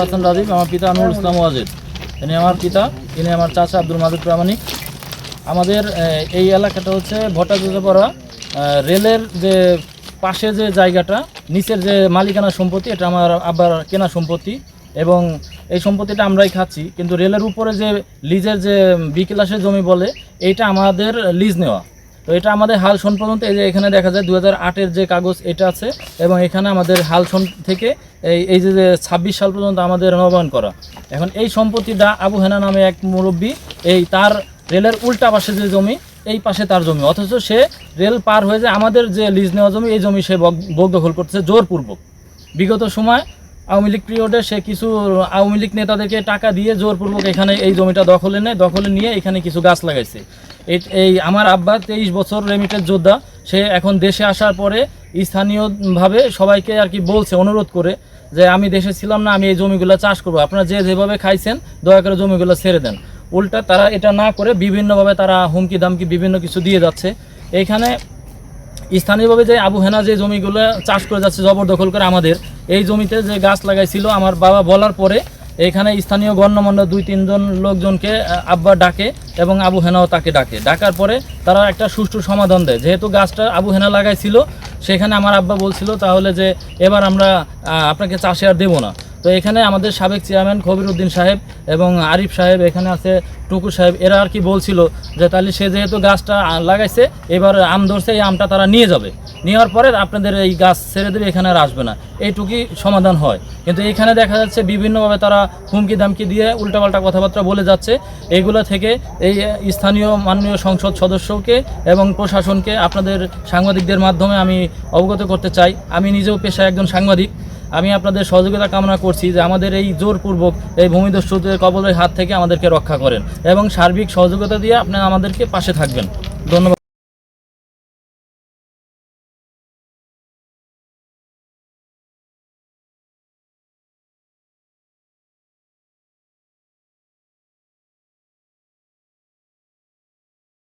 হাসান রাজীব, আমার পিতা নুরুল ইসলাম ওয়াজেদ। ইনি আমার পিতা, ইনি আমার চাচা আব্দুল মাজিদ প্রামাণিক। আমাদের এই এলাকাটা হচ্ছে ভট্টাচার্যপাড়া রেলের যে পাশে যে জায়গাটা, নিচের যে মালিকানা সম্পত্তি, এটা আমার আব্বার কেনা সম্পত্তি এবং এই সম্পত্তিটা আমরাই খাচ্ছি। কিন্তু রেলের উপরে যে লিজের যে বিক্লাসের জমি বলে, এইটা আমাদের লিজ নেওয়া। তো এটা আমাদের হাল সন পর্যন্ত, এই যে এখানে দেখা যায় 2008-এর যে কাগজ এটা আছে এবং এখানে আমাদের হাল সন থেকে এই যে 26 সাল পর্যন্ত আমাদের নবায়ন করা। এখন এই সম্পত্তিটা আবু হেনা নামে এক মুরব্বী, এই তার রেলের উল্টা পাশে যে জমি, এই পাশে তার জমি, অথচ সে রেল পার হয়ে যায় আমাদের যে লিজ নেওয়া জমি, এই জমি সে ভোগ দখল করতেছে জোরপূর্বক। বিগত সময় আওয়ামী লীগ পিরিয়ডে সে কিছু আওয়ামী লীগ নেতাদেরকে টাকা দিয়ে জোরপূর্বক এখানে এই জমিটা দখলে নেয়, দখলে নিয়ে এখানে কিছু গাছ লাগাইছে। এই আমার আব্বা 23 বছর রেমিটেন্স যোদ্ধা, সে এখন দেশে আসার পরে স্থানীয়ভাবে সবাইকে আর কি বলছে, অনুরোধ করে যে আমি দেশে ছিলাম না, আমি এই জমিগুলো চাষ করবো, আপনারা যেভাবে খাইছেন দয়া করে জমিগুলো ছেড়ে দেন। উল্টা তারা এটা না করে বিভিন্নভাবে তারা হুমকি দামকি বিভিন্ন কিছু দিয়ে যাচ্ছে। এইখানে স্থানীয়ভাবে যে আবু হেনা যে জমিগুলো চাষ করে যাচ্ছে জবরদখল করে, আমাদের এই জমিতে যে গাছ লাগাইছিল আমার বাবা বলার পরে এখানে স্থানীয় গণ্যমান্য 2-3 জন লোকজনকে আব্বা ডাকে এবং আবু হেনাও তাকে ডাকার পরে তারা একটা সুষ্ঠু সমাধান দেয়। যেহেতু গাছটা আবু হেনা লাগাইছিল, সেখানে আমার আব্বা বলছিল তাহলে যে এবার আমরা আপনাকে চাষে আর দেবো না। তো এখানে আমাদের সাবেক চেয়ারম্যান খবির উদ্দিন সাহেব এবং আরিফ সাহেব, এখানে আছে টুকু সাহেব, এরা আর কি বলছিল যে তাহলে সে যেহেতু গাছটা লাগাইছে, এবার আম ধরছে, এই আমটা তারা নিয়ে যাবে, নেওয়ার পরে আপনাদের এই গাছ ছেড়ে দেবে, এখানে আর আসবে না, এইটুকুই সমাধান হয়। কিন্তু এখানে দেখা যাচ্ছে বিভিন্নভাবে তারা হুমকি দামকি দিয়ে উল্টাপাল্টা কথাবার্তা বলে যাচ্ছে। এইগুলো থেকে এই স্থানীয় মাননীয় সংসদ সদস্যকে এবং প্রশাসনকে আপনাদের সাংবাদিকদের মাধ্যমে আমি অবগত করতে চাই। আমি নিজেও পেশায় একজন সাংবাদিক। আমি আপনাদের সহযোগিতা কামনা করছি যে আমাদের এই জোরপূর্বক এই ভূমিদস্যুদের কবলের হাত থেকে আমাদেরকে রক্ষা করেন এবং সার্বিক সহযোগিতা দিয়ে আপনারা আমাদেরকে পাশে থাকবেন। ধন্যবাদ।